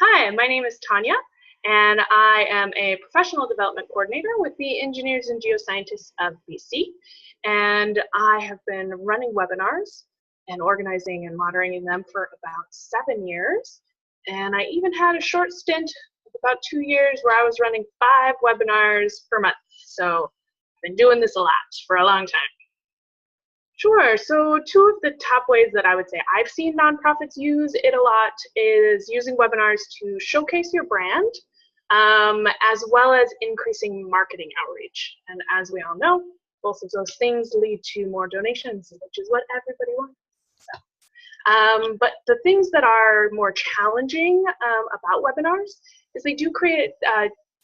Hi, my name is Tonya, and I am a professional development coordinator with the Engineers and Geoscientists of BC. And I have been running webinars and organizing and moderating them for about 7 years. And I even had a short stint of about 2 years where I was running 5 webinars per month. So I've been doing this a lot for a long time. Sure. So two of the top ways that I would say I've seen nonprofits use it a lot is using webinars to showcase your brand, as well as increasing marketing outreach. And as we all know, both of those things lead to more donations, which is what everybody wants. But the things that are more challenging about webinars is they do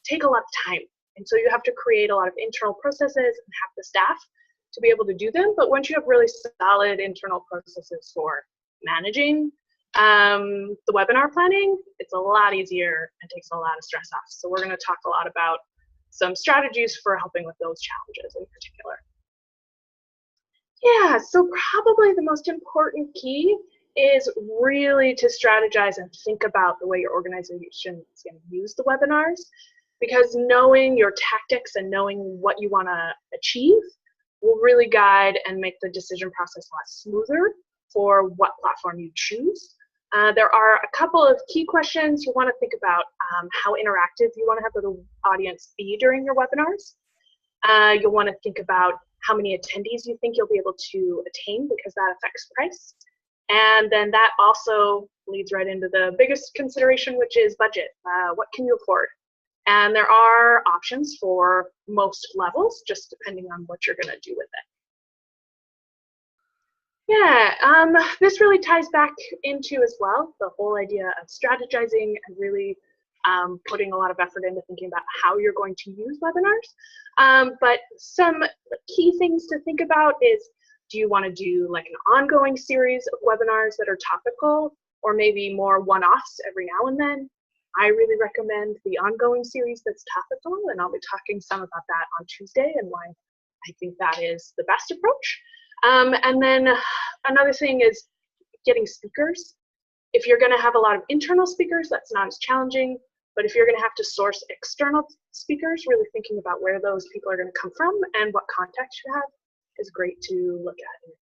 take a lot of time. And so you have to create a lot of internal processes and have the staff to be able to do them. But once you have really solid internal processes for managing the webinar planning, it's a lot easier and takes a lot of stress off. So we're going to talk a lot about some strategies for helping with those challenges in particular. Yeah, so probably the most important key is really to strategize and think about the way your organization is going to use the webinars, because knowing your tactics and knowing what you want to achieve will really guide and make the decision process a lot smoother for what platform you choose. There are a couple of key questions you want to think about: how interactive you want to have the audience be during your webinars. You'll want to think about how many attendees you think you'll be able to attain, because that affects price. And then that also leads right into the biggest consideration, which is budget. What can you afford? And there are options for most levels, just depending on what you're going to do with it. Yeah, this really ties back into as well the whole idea of strategizing and really putting a lot of effort into thinking about how you're going to use webinars. But some key things to think about is, do you want to do like an ongoing series of webinars that are topical, or maybe more one-offs every now and then? I really recommend the ongoing series that's topical, and I'll be talking some about that on Tuesday and why I think that is the best approach. And then another thing is getting speakers. If you're going to have a lot of internal speakers, that's not as challenging, but if you're going to have to source external speakers, really thinking about where those people are going to come from and what context you have is great to look at in the